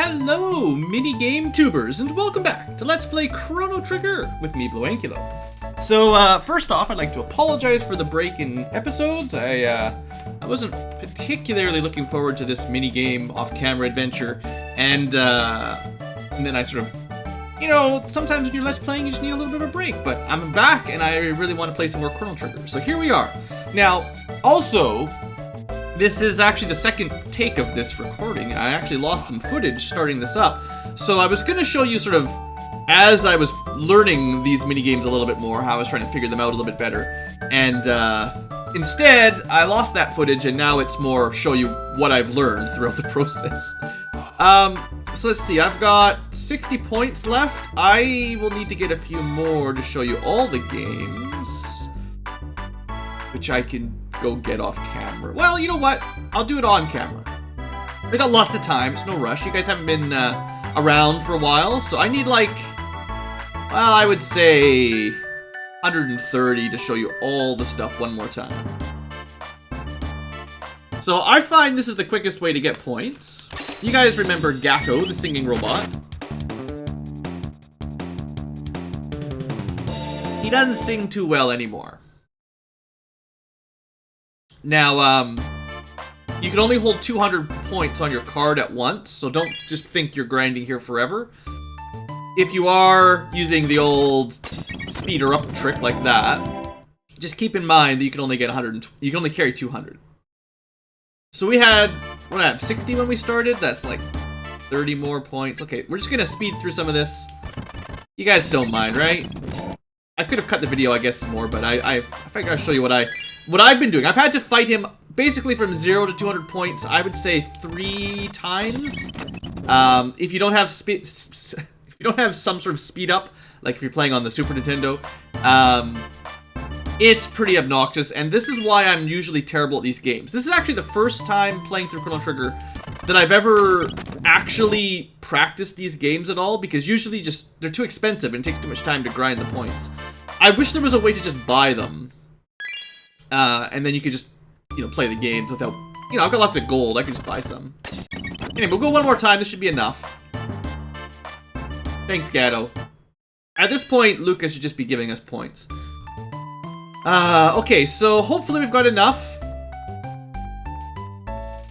Hello, minigame tubers, and welcome back to Let's Play Chrono Trigger with me, BlueAnkylo. So, first off, I'd like to apologize for the break in episodes. I wasn't particularly looking forward to this minigame off-camera adventure, and then I sort of, sometimes when you're Let's Playing, you just need a little bit of a break, but I'm back, and I really want to play some more Chrono Trigger. So here we are. Now, also, this is actually the second take of this recording. I actually lost some footage starting this up. So I was going to show you sort of, as I was learning these minigames a little bit more, how I was trying to figure them out a little bit better. And instead, I lost that footage, and now it's more show you what I've learned throughout the process. So let's see, I've got 60 points left. I will need to get a few more to show you all the games, which I can go get off camera. Well, you know what? I'll do it on camera. We got lots of time. It's no rush. You guys haven't been around for a while, so I need like, well, I would say 130 to show you all the stuff one more time. So I find this is the quickest way to get points. You guys remember Gatto, the singing robot? He doesn't sing too well anymore. Now, you can only hold 200 points on your card at once, so don't just think you're grinding here forever. If you are using the old speeder up trick like that, just keep in mind that you can only get 100. You can only carry 200. So we had, what did I have, 60 when we started? That's like 30 more points. Okay, we're just gonna speed through some of this. You guys don't mind, right? I could have cut the video, I guess, more, but I figured I'd show you what I've been doing. I've had to fight him basically from 0 to 200 points, I would say 3 times. If you don't have some sort of speed up, like if you're playing on the Super Nintendo, it's pretty obnoxious, and this is why I'm usually terrible at these games. This is actually the first time playing through Chrono Trigger that I've ever actually practiced these games at all, because usually just, they're too expensive and it takes too much time to grind the points. I wish there was a way to just buy them. And then you could just, play the games without, I've got lots of gold, I can just buy some. Anyway, we'll go one more time, this should be enough. Thanks, Gatto. At this point, Lucas should just be giving us points. Okay, so hopefully we've got enough.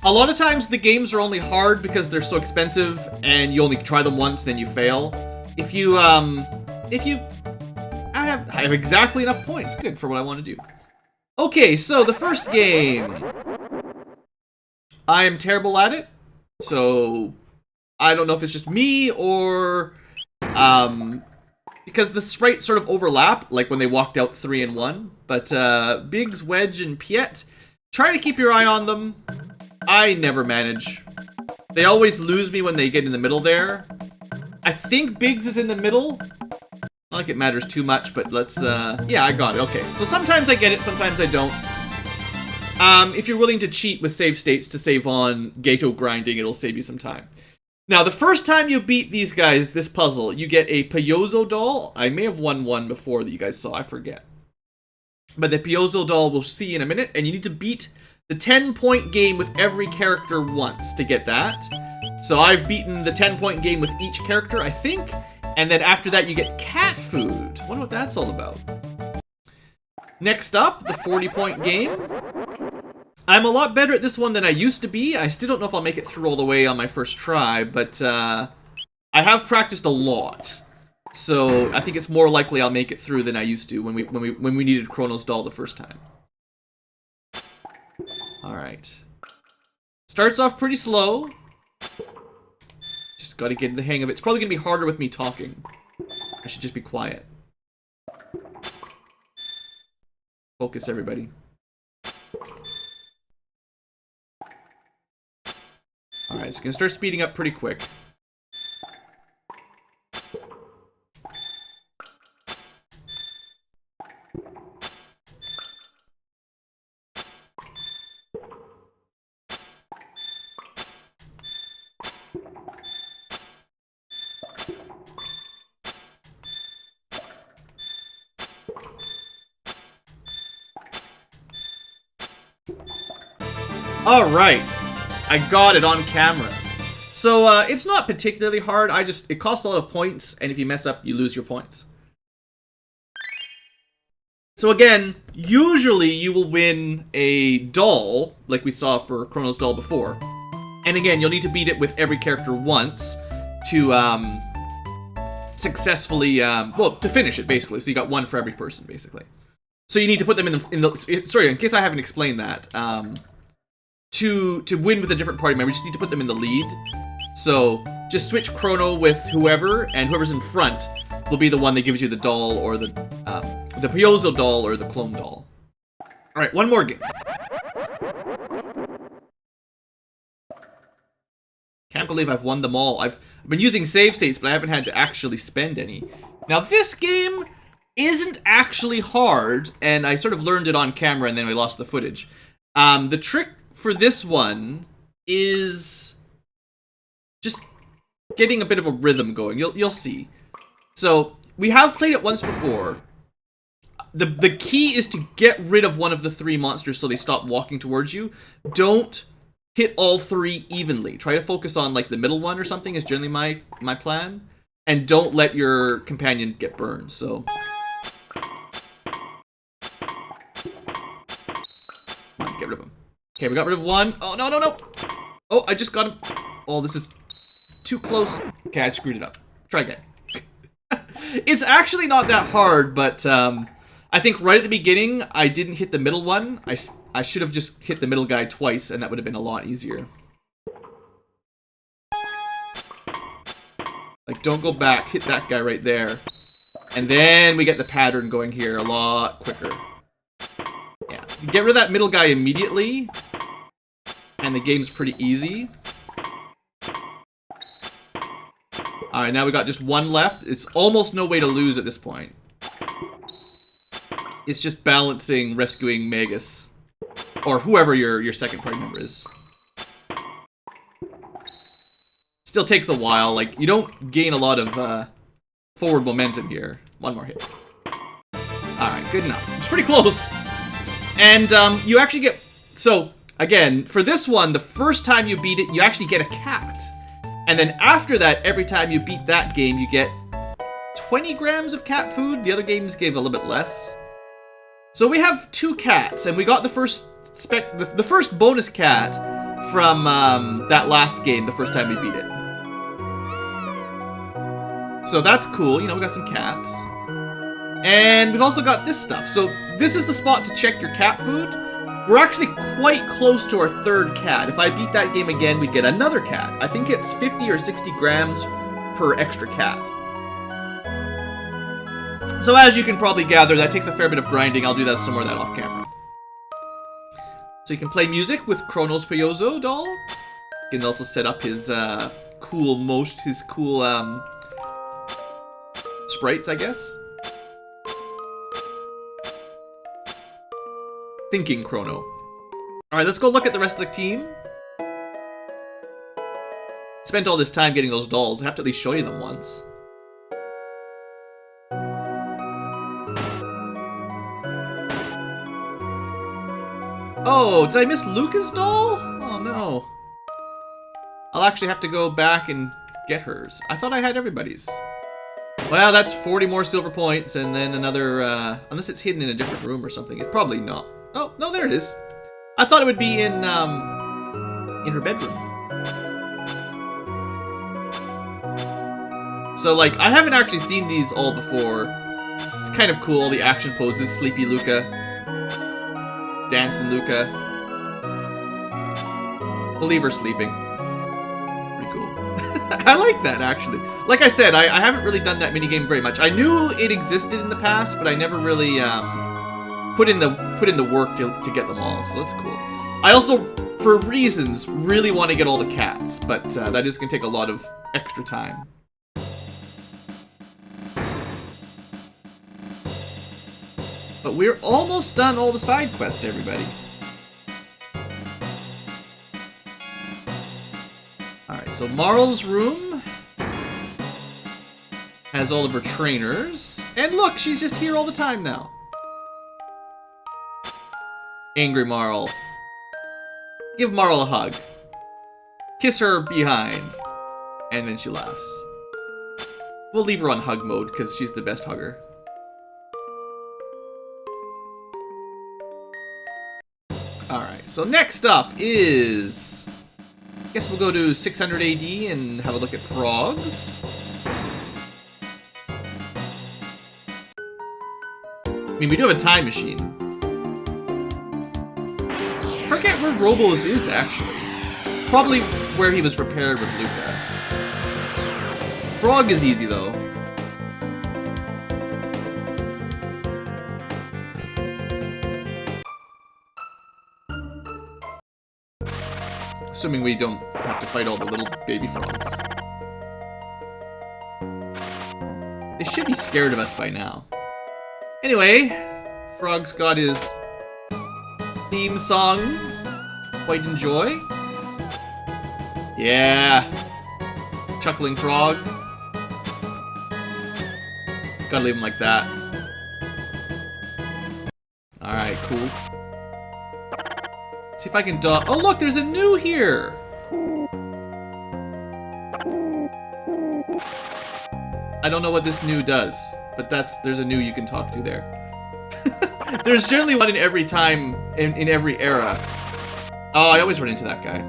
A lot of times the games are only hard because they're so expensive and you only try them once, then you fail. If you I have exactly enough points, good for what I want to do. Okay, so the first game. I am terrible at it, so I don't know if it's just me or, because the sprites sort of overlap, like when they walked out 3 and 1. But Biggs, Wedge, and Piet, try to keep your eye on them. I never manage. They always lose me when they get in the middle there. I think Biggs is in the middle. Not like it matters too much, but let's, yeah, I got it. Okay, so sometimes I get it, sometimes I don't. If you're willing to cheat with save states to save on Gato grinding, it'll save you some time. Now, the first time you beat these guys, this puzzle, you get a Piozo doll. I may have won one before that you guys saw, I forget. But the Piozo doll we'll see in a minute, and you need to beat the 10-point game with every character once to get that. So I've beaten the 10-point game with each character, I think. And then after that, you get cat food. I wonder what that's all about. Next up, the 40-point game. I'm a lot better at this one than I used to be. I still don't know if I'll make it through all the way on my first try, but I have practiced a lot. So I think it's more likely I'll make it through than I used to when we needed Chrono's doll the first time. Alright. Starts off pretty slow. Just gotta get the hang of it. It's probably gonna be harder with me talking. I should just be quiet. Focus, everybody. Alright, so gonna start speeding up pretty quick. Alright, I got it on camera. So it's not particularly hard. It costs a lot of points, and if you mess up, you lose your points. So again, usually you will win a doll, like we saw for Chrono's doll before. And again, you'll need to beat it with every character once to successfully, well, to finish it, basically. So you got one for every person, basically. So you need to put them in the sorry, in case I haven't explained that, to win with a different party member, you just need to put them in the lead. So just switch Chrono with whoever, and whoever's in front will be the one that gives you the doll, or the Piozo doll, or the clone doll. Alright, one more game. Can't believe I've won them all. I've been using save states, but I haven't had to actually spend any. Now this game isn't actually hard, and I sort of learned it on camera and then I lost the footage. The trick for this one is just getting a bit of a rhythm going. You'll see. So we have played it once before. The key is to get rid of one of the three monsters so they stop walking towards you. Don't hit all three evenly. Try to focus on like the middle one or something is generally my plan. And don't let your companion get burned. So come on, get rid of him. Okay, we got rid of one. Oh, no, no, no. Oh, I just got him. Oh, this is too close. Okay, I screwed it up. Try again. It's actually not that hard, but I think right at the beginning, I didn't hit the middle one. I should have just hit the middle guy twice, and that would have been a lot easier. Like, don't go back. Hit that guy right there. And then we get the pattern going here a lot quicker. Yeah. So get rid of that middle guy immediately, and the game's pretty easy. Alright, now we got just one left. It's almost no way to lose at this point. It's just balancing, rescuing Magus. Or whoever your second party member is. Still takes a while. Like, you don't gain a lot of forward momentum here. One more hit. Alright, good enough. It's pretty close. And you actually get... So, again, for this one, the first time you beat it, you actually get a cat. And then after that, every time you beat that game, you get 20 grams of cat food. The other games gave a little bit less. So we have 2 cats, and we got the first the first bonus cat from that last game, the first time we beat it. So that's cool. You know, we got some cats. And we've also got this stuff. So this is the spot to check your cat food. We're actually quite close to our 3rd cat. If I beat that game again, we'd get another cat. I think it's 50 or 60 grams per extra cat. So as you can probably gather, that takes a fair bit of grinding. I'll do that some more of that off camera. So you can play music with Chrono's Piozo doll. You can also set up his cool sprites, I guess. Thinking Chrono. Alright, let's go look at the rest of the team. Spent all this time getting those dolls. I have to at least show you them once. Oh, did I miss Luca's doll? Oh no. I'll actually have to go back and get hers. I thought I had everybody's. Well, that's 40 more silver points, and then another, unless it's hidden in a different room or something. It's probably not. Oh, no, there it is. I thought it would be in her bedroom. So, like, I haven't actually seen these all before. It's kind of cool, all the action poses. Sleepy Luca. Dancing Luca. Believe her sleeping. Pretty cool. I like that, actually. Like I said, I haven't really done that minigame very much. I knew it existed in the past, but I never really put in the work to get them all, so that's cool. I also, for reasons, really want to get all the cats, but that is going to take a lot of extra time. But we're almost done all the side quests, everybody. Alright, so Marl's room has all of her trainers. And look, she's just here all the time now. Angry Marl. Give Marl a hug. Kiss her behind. And then she laughs. We'll leave her on hug mode, because she's the best hugger. Alright, so next up is... I guess we'll go to 600 AD and have a look at frogs. I mean, we do have a time machine. I forget where Robo's is, actually. Probably where he was repaired with Luca. Frog is easy, though. Assuming we don't have to fight all the little baby frogs. They should be scared of us by now. Anyway, Frog's got his theme song. Quite enjoy. Yeah. Chuckling frog. Gotta leave him like that. Alright, cool. See if I can dodge. Oh, look, there's a new here! I don't know what this new does, but there's a new you can talk to there. There's generally one in every time, in every era. Oh, I always run into that guy.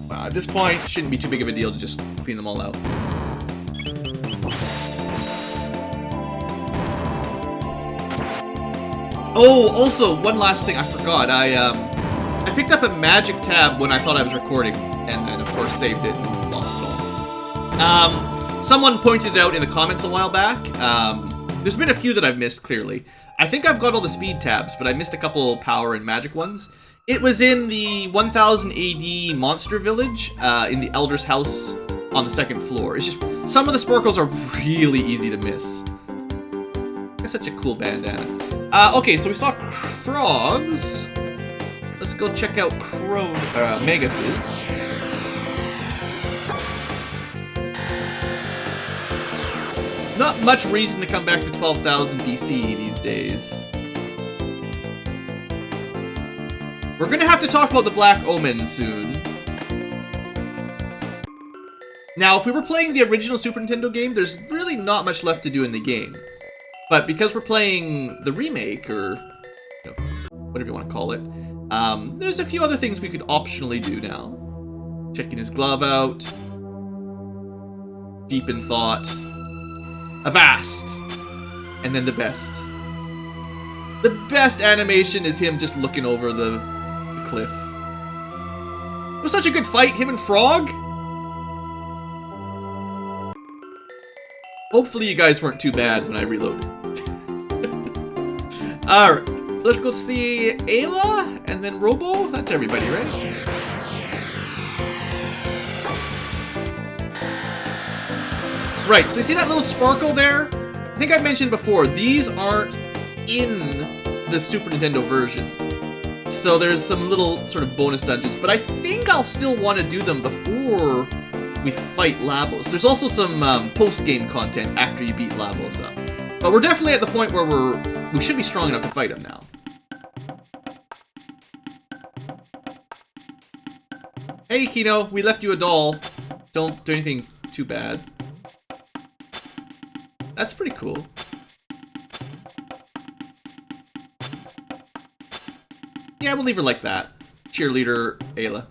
Wow, at this point, it shouldn't be too big of a deal to just clean them all out. Oh, also, one last thing I forgot. I picked up a magic tab when I thought I was recording, and then, of course, saved it and lost it all. Someone pointed it out in the comments a while back. There's been a few that I've missed, clearly. I think I've got all the speed tabs, but I missed a couple power and magic ones. It was in the 1000 AD monster village, in the Elder's house on the second floor. It's just, some of the sparkles are really easy to miss. That's such a cool bandana. Okay, so we saw frogs. Let's go check out Megus's. Not much reason to come back to 12,000 BC these days. We're gonna have to talk about the Black Omen soon. Now, if we were playing the original Super Nintendo game, there's really not much left to do in the game. But because we're playing the remake, or you know, whatever you want to call it, there's a few other things we could optionally do now. Checking his glove out. Deep in thought. Avast! And then the best. The best animation is him just looking over the cliff. It was such a good fight, him and Frog. Hopefully you guys weren't too bad when I reloaded. Alright, let's go see Ayla and then Robo. That's everybody, right? Right, so you see that little sparkle there? I think I've mentioned before, these aren't in the Super Nintendo version. So there's some little sort of bonus dungeons, but I think I'll still want to do them before we fight Lavos. There's also some post-game content after you beat Lavos up. But we're definitely at the point where we should be strong enough to fight him now. Hey, Kino, we left you a doll. Don't do anything too bad. That's pretty cool. Yeah, we'll leave her like that. Cheerleader Ayla.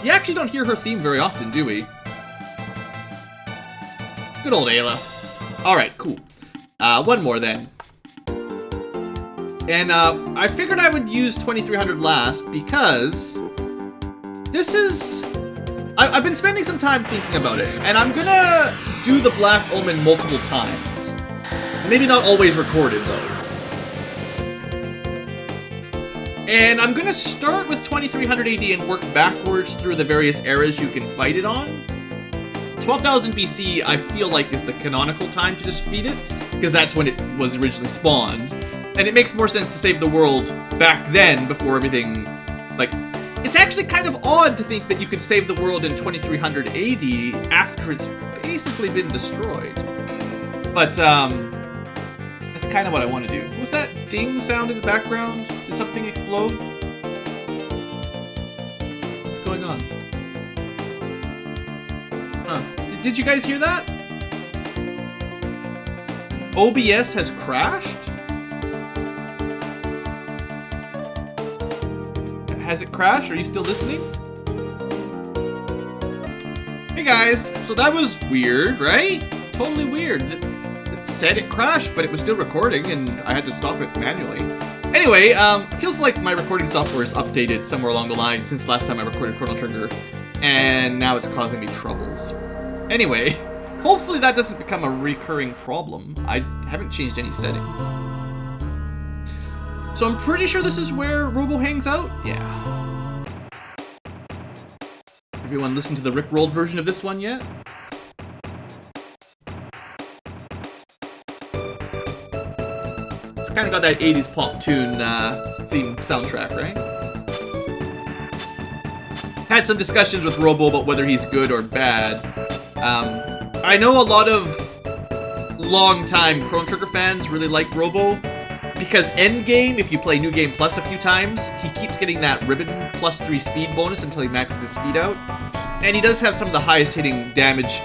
You actually don't hear her theme very often, do we? Good old Ayla. Alright, cool. One more then. And I figured I would use 2300 last because this is... I've been spending some time thinking about it, and I'm gonna do the Black Omen multiple times. Maybe not always recorded, though. And I'm gonna start with 2300 AD and work backwards through the various eras you can fight it on. 12,000 BC, I feel like, is the canonical time to defeat it, because that's when it was originally spawned. And it makes more sense to save the world back then, before everything, like... It's actually kind of odd to think that you could save the world in 2300 AD after it's basically been destroyed. But, that's kind of what I want to do. What was that ding sound in the background? Did something explode? going on? Huh. Did you guys hear that? OBS has crashed? Has it crashed? Are you still listening? Hey guys, so that was weird, right? Totally weird. It said it crashed, but it was still recording, and I had to stop it manually. Anyway, feels like my recording software is updated somewhere along the line since last time I recorded Chrono Trigger, and now it's causing me troubles. Anyway, hopefully that doesn't become a recurring problem. I haven't changed any settings. So I'm pretty sure this is where Robo hangs out? Yeah. Everyone listen to the Rickrolled version of this one yet? It's kind of got that 80s pop tune theme soundtrack, right? Had some discussions with Robo about whether he's good or bad. I know a lot of long-time Chrono Trigger fans really like Robo, because Endgame, if you play New Game Plus a few times, he keeps getting that ribbon +3 speed bonus until he maxes his speed out. And he does have some of the highest hitting damage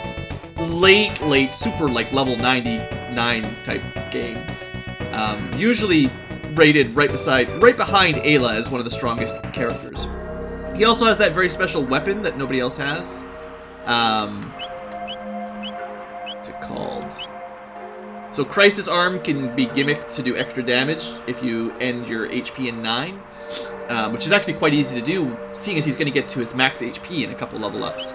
late, super like level 99 type game. Usually rated right behind Ayla as one of the strongest characters. He also has that very special weapon that nobody else has. What's it called? So Crisis Arm can be gimmicked to do extra damage if you end your HP in 9, which is actually quite easy to do, seeing as he's going to get to his max HP in a couple level ups.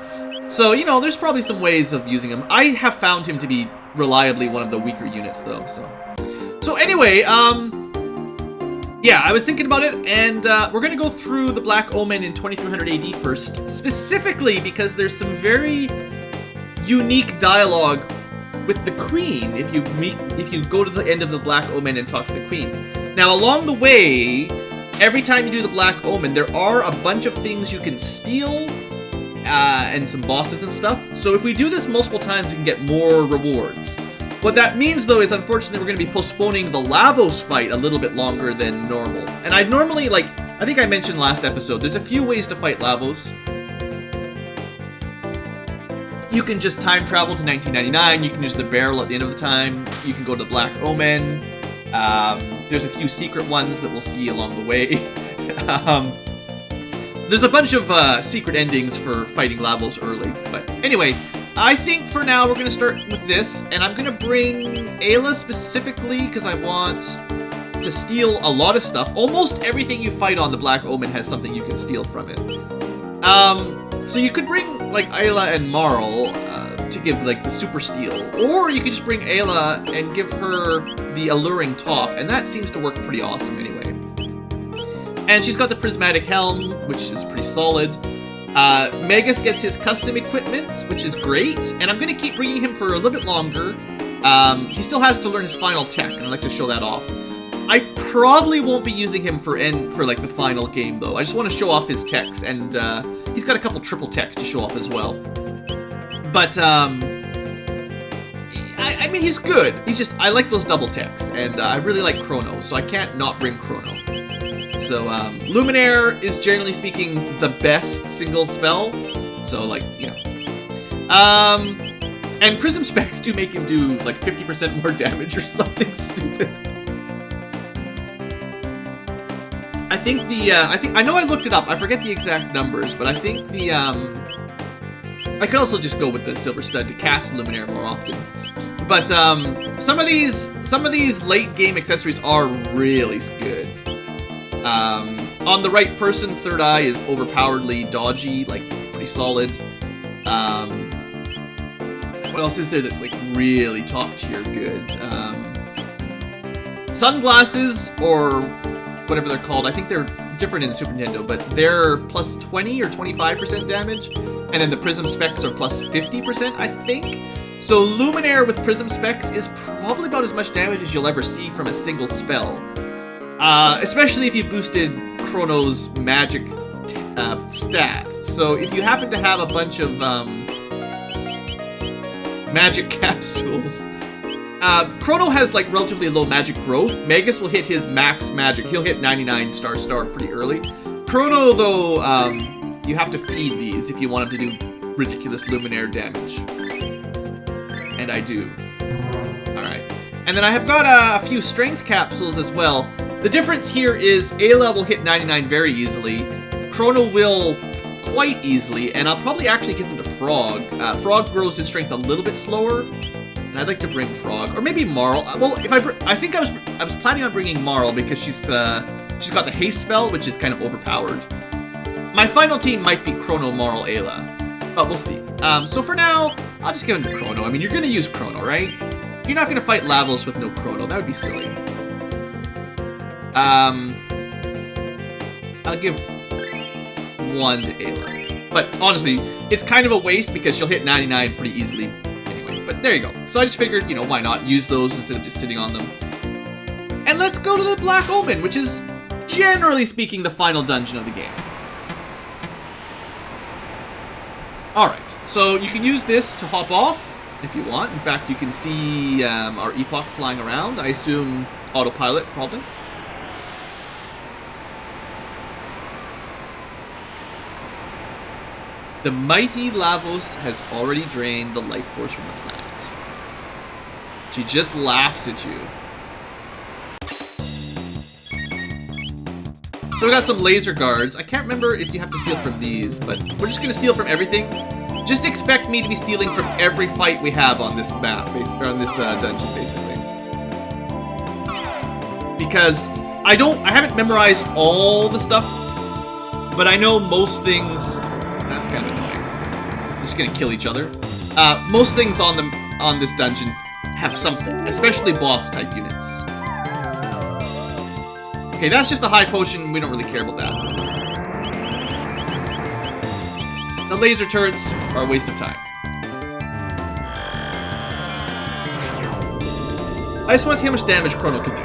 So, you know, there's probably some ways of using him. I have found him to be reliably one of the weaker units, though, So anyway, yeah, I was thinking about it, and we're going to go through the Black Omen in 2300 AD first, specifically because there's some very unique dialogue with the Queen if you go to the end of the Black Omen and talk to the Queen. Now, along the way, every time you do the Black Omen, there are a bunch of things you can steal, and some bosses and stuff. So if we do this multiple times, we can get more rewards. What that means, though, is unfortunately we're going to be postponing the Lavos fight a little bit longer than normal. And I normally, I think I mentioned last episode, there's a few ways to fight Lavos. You can just time travel to 1999, you can use the barrel at the end of the time, you can go to Black Omen, there's a few secret ones that we'll see along the way. There's a bunch of secret endings for fighting Lavos early, but anyway, I think for now we're going to start with this, and I'm going to bring Ayla specifically because I want to steal a lot of stuff. Almost everything you fight on the Black Omen has something you can steal from it. So you could bring, Ayla and Marl to give, the super steal. Or you could just bring Ayla and give her the alluring top, and that seems to work pretty awesome anyway. And she's got the prismatic helm, which is pretty solid. Magus gets his custom equipment, which is great, and I'm going to keep bringing him for a little bit longer. He still has to learn his final tech, and I'd like to show that off. I probably won't be using him for the final game, though. I just want to show off his techs, and he's got a couple triple techs to show off as well. But, I mean, he's good. I like those double techs, and I really like Chrono, so I can't not bring Chrono. So, Luminaire is, generally speaking, the best single spell. So, and Prism Specs do make him do, 50% more damage or something stupid. I think I know I looked it up. I forget the exact numbers, but I think I could also just go with the Silver Stud to cast Luminaire more often. But, some of these late game accessories are really good. On the right person, Third Eye is overpoweredly dodgy, pretty solid. What else is there that's really top tier good? Sunglasses, or whatever they're called, I think they're different in the Super Nintendo, but they're plus 20 or 25% damage, and then the Prism Specs are plus 50%, I think. So Luminaire with Prism Specs is probably about as much damage as you'll ever see from a single spell. Especially if you boosted Chrono's magic stat. So if you happen to have a bunch of magic capsules, Chrono has relatively low magic growth. Magus will hit his max magic. He'll hit 99 star pretty early. Chrono, though, you have to feed these if you want them to do ridiculous Luminaire damage. And I do. Alright. And then I have got a few strength capsules as well. The difference here is Ayla will hit 99 very easily. Chrono will quite easily, and I'll probably actually give him to Frog. Frog grows his strength a little bit slower, and I'd like to bring Frog, or maybe Marl. Well, if I think I was planning on bringing Marl because she's got the haste spell, which is kind of overpowered. My final team might be Chrono, Marl, Ayla, but we'll see. So for now, I'll just give him to Chrono. I mean, you're gonna use Chrono, right? You're not gonna fight Lavos with no Chrono. That would be silly. I'll give one to Ayla. But honestly, it's kind of a waste because she'll hit 99 pretty easily anyway. But there you go. So I just figured, you know, why not use those instead of just sitting on them. And let's go to the Black Omen, which is, generally speaking, the final dungeon of the game. Alright, so you can use this to hop off if you want. In fact, you can see our Epoch flying around. I assume autopilot, probably. The mighty Lavos has already drained the life force from the planet. She just laughs at you. So we got some laser guards. I can't remember if you have to steal from these, but we're just gonna steal from everything. Just expect me to be stealing from every fight we have on this map, or on this dungeon, basically. Because I haven't memorized all the stuff, but I know most things. That's kind of annoying. They're just gonna kill each other. Most things on this dungeon have something, especially boss type units. Okay, that's just a high potion. We don't really care about that. The laser turrets are a waste of time. I just want to see how much damage Chrono can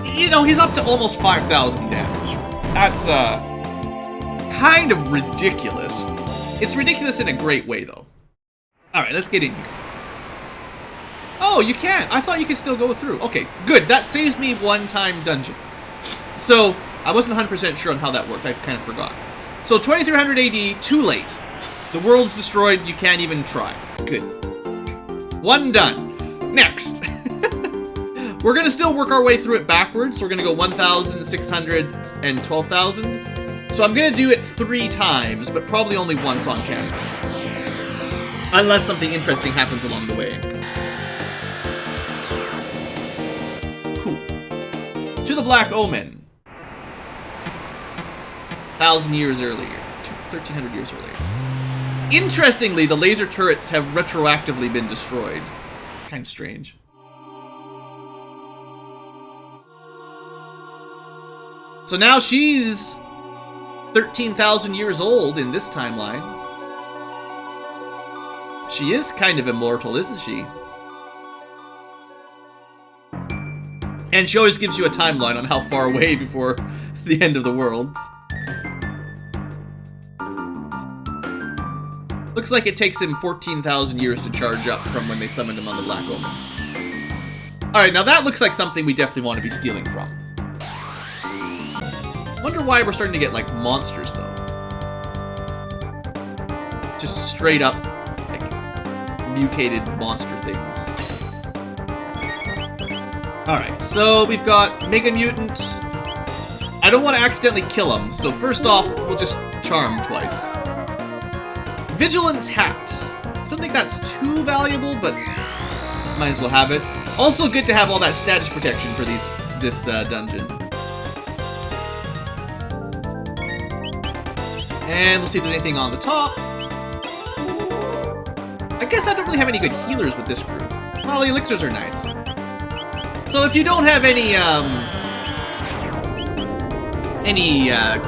do. You know, he's up to almost 5,000 damage. That's, kind of ridiculous. It's ridiculous in a great way, though. Alright, let's get in here. Oh, you can't. I thought you could still go through. Okay, good. That saves me one-time dungeon. So, I wasn't 100% sure on how that worked. I kind of forgot. So, 2300 AD, too late. The world's destroyed. You can't even try. Good. One done. Next. We're going to still work our way through it backwards. So, we're going to go 1,600 and 12,000. So, I'm going to do it 3 times, but probably only once on camera. Unless something interesting happens along the way. To the Black Omen. 1,000 years earlier. 1,300 years earlier. Interestingly, the laser turrets have retroactively been destroyed. It's kind of strange. So now she's 13,000 years old in this timeline. She is kind of immortal, isn't she? And she always gives you a timeline on how far away before the end of the world. Looks like it takes him 14,000 years to charge up from when they summoned him on the Black Omen. Alright, now that looks like something we definitely want to be stealing from. Wonder why we're starting to get, like, monsters, though. Just straight up, like, mutated monster things. Alright, so we've got Mega Mutant. I don't want to accidentally kill him, so first off, we'll just charm twice. Vigilance Hat. I don't think that's too valuable, but might as well have it. Also good to have all that status protection for this dungeon. And we'll see if there's anything on the top. I guess I don't really have any good healers with this group. Well, the elixirs are nice. So if you don't have any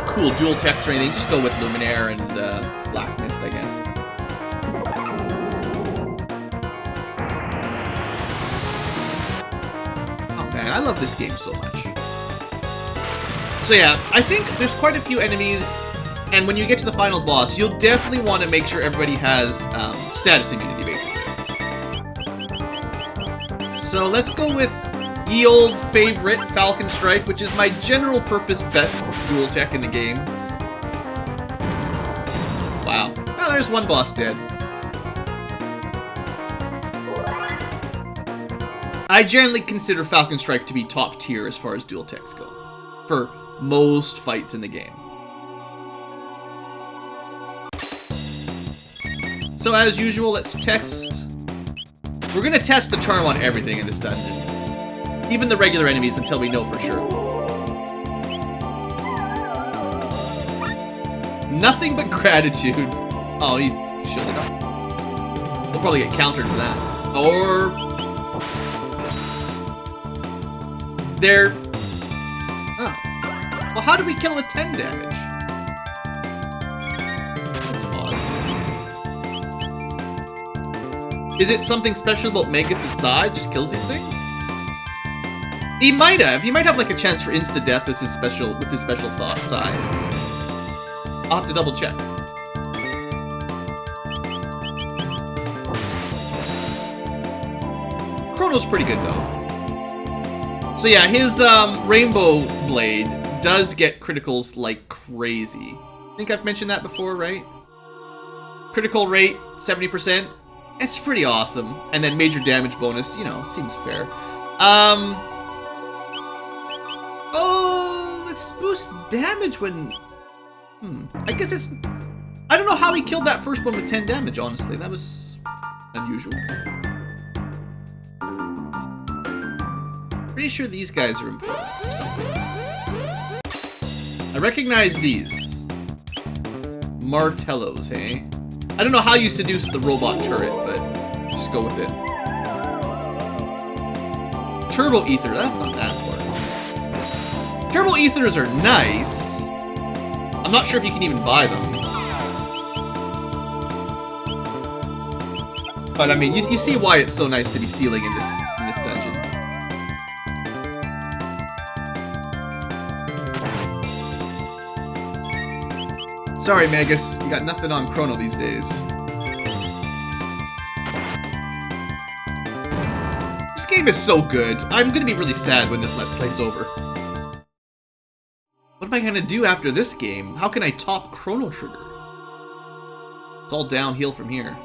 cool dual techs or anything, just go with Luminaire and Black Mist, I guess. Oh man, I love this game so much. So yeah, I think there's quite a few enemies, and when you get to the final boss, you'll definitely want to make sure everybody has status immunity, basically. So let's go with Ye old favorite, Falcon Strike, which is my general purpose best dual tech in the game. Wow. Oh, there's one boss dead. I generally consider Falcon Strike to be top tier as far as dual techs go, for most fights in the game. So as usual, let's test. We're gonna test the charm on everything in this dungeon. Even the regular enemies until we know for sure. Nothing but gratitude. Oh, he shielded up. We'll probably get countered for that. Or... they're... oh. Well, how do we kill with 10 damage? That's odd. Is it something special about Magus' side? Just kills these things? He might have. He might have like a chance for insta-death with his special thought side. I'll have to double check. Chrono's pretty good though. So yeah, his Rainbow Blade does get criticals like crazy. I think I've mentioned that before, right? Critical rate, 70%. It's pretty awesome. And then major damage bonus, you know, seems fair. Oh, it's boost damage when... I guess it's... I don't know how he killed that first one with 10 damage, honestly. That was unusual. Pretty sure these guys are important or something. I recognize these. Martellos, hey? I don't know how you seduce the robot turret, but just go with it. Turbo Ether, that's not that important. Turbo Ethers are nice. I'm not sure if you can even buy them. But I mean, you see why it's so nice to be stealing in this dungeon. Sorry, Magus, you got nothing on Chrono these days. This game is so good. I'm gonna be really sad when this Let's Play's over. What am I gonna do after this game? How can I top Chrono Trigger? It's all downhill from here.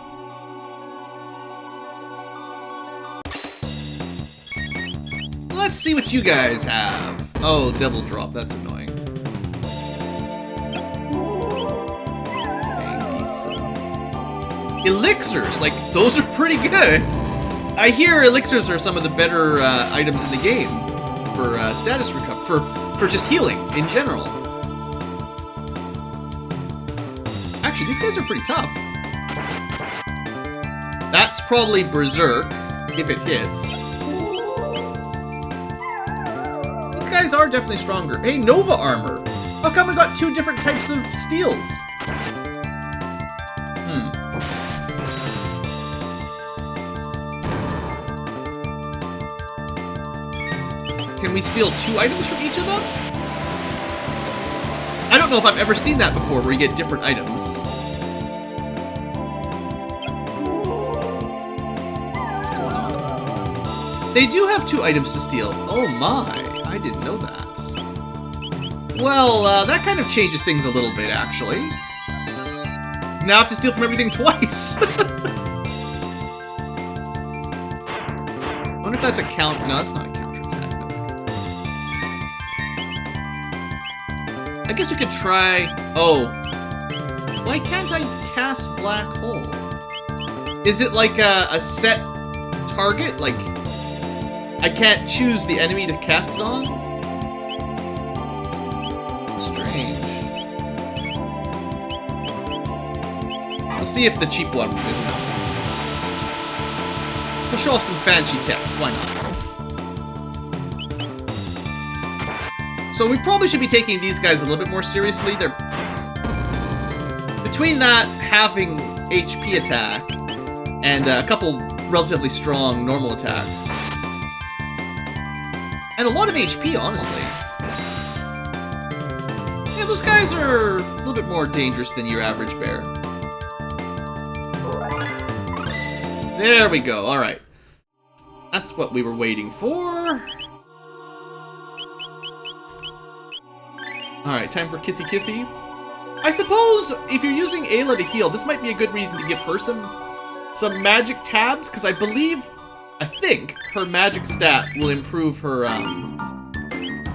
Let's see what you guys have. Oh, Devil Drop, that's annoying. Elixirs, like, those are pretty good. I hear elixirs are some of the better items in the game for status recovery, for just healing in general. Actually, these guys are pretty tough. That's probably Berserk, if it hits. These guys are definitely stronger. Hey, Nova Armor! How come we got two different types of steels? Can we steal 2 items from each of them? I don't know if I've ever seen that before, where you get different items. What's going on? They do have 2 items to steal. Oh my, I didn't know that. Well, that kind of changes things a little bit, actually. Now I have to steal from everything twice. I wonder if that's a count. No, that's not a counter attack. No. I guess we could try... oh. Why can't I cast Black Hole? Is it like a set target? Like, I can't choose the enemy to cast it on? Strange. We'll see if the cheap one is enough. We'll show off some fancy text, why not? So we probably should be taking these guys a little bit more seriously. They're... between that having HP attack and a couple relatively strong normal attacks. And a lot of HP, honestly. Yeah, those guys are a little bit more dangerous than your average bear. There we go, alright. That's what we were waiting for. Alright, time for Kissy Kissy. I suppose if you're using Ayla to heal, this might be a good reason to give her some magic tabs, because I think her magic stat will improve her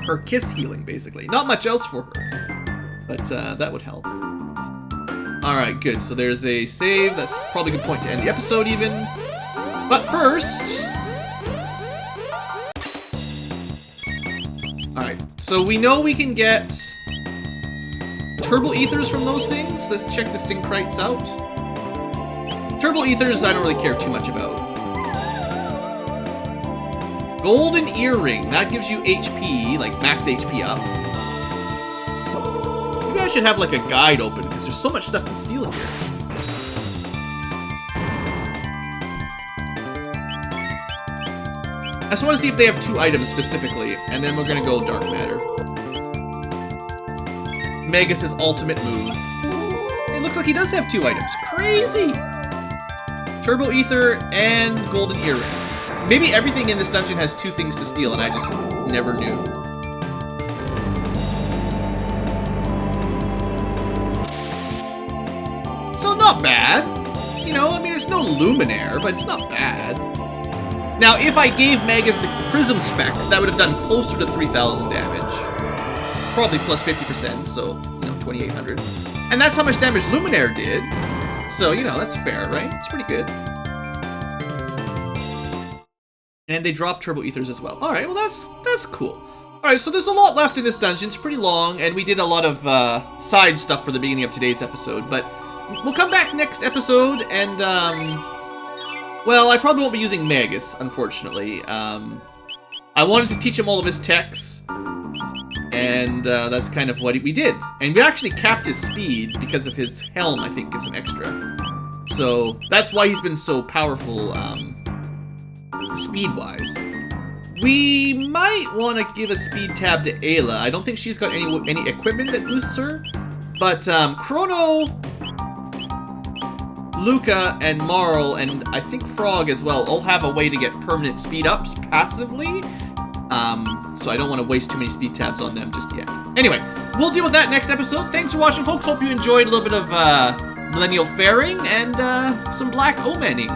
her kiss healing, basically. Not much else for her, but that would help. Alright, good. So there's a save. That's probably a good point to end the episode, even. But first... Alright, so we know we can get Turbo Ethers from those things. Let's check the Syncrites out. Turbo Ethers I don't really care too much about. Golden Earring, that gives you HP, like max HP up. Maybe I should have like a guide open, because there's so much stuff to steal here. I just want to see if they have 2 items specifically, and then we're gonna go Dark Matter. Magus' ultimate move. It looks like he does have 2 items. Crazy! Turbo Ether and Golden Earrings. Maybe everything in this dungeon has 2 things to steal, and I just never knew. So not bad. You know, I mean, it's no Luminaire, but it's not bad. Now, if I gave Magus the Prism specs, that would have done closer to 3,000 damage. Probably plus 50%, so, you know, 2,800. And that's how much damage Luminaire did. So, you know, that's fair, right? It's pretty good. And they drop Turbo Ethers as well. Alright, well that's cool. Alright, so there's a lot left in this dungeon. It's pretty long, and we did a lot of side stuff for the beginning of today's episode. But we'll come back next episode, and, well, I probably won't be using Magus, unfortunately. I wanted to teach him all of his techs, and that's kind of what we did. And we actually capped his speed because of his helm, I think, gives him extra. So that's why he's been so powerful, speed-wise. We might want to give a speed tab to Ayla. I don't think she's got any equipment that boosts her. But Chrono, Luca, and Marl, and I think Frog as well, all have a way to get permanent speed ups passively. So I don't want to waste too many speed tabs on them just yet. Anyway, we'll deal with that next episode. Thanks for watching, folks. Hope you enjoyed a little bit of Millennial Faring and some Black Omening.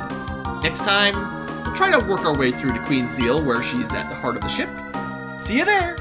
Next time, we'll try to work our way through to Queen Zeal, where she's at the heart of the ship. See you there!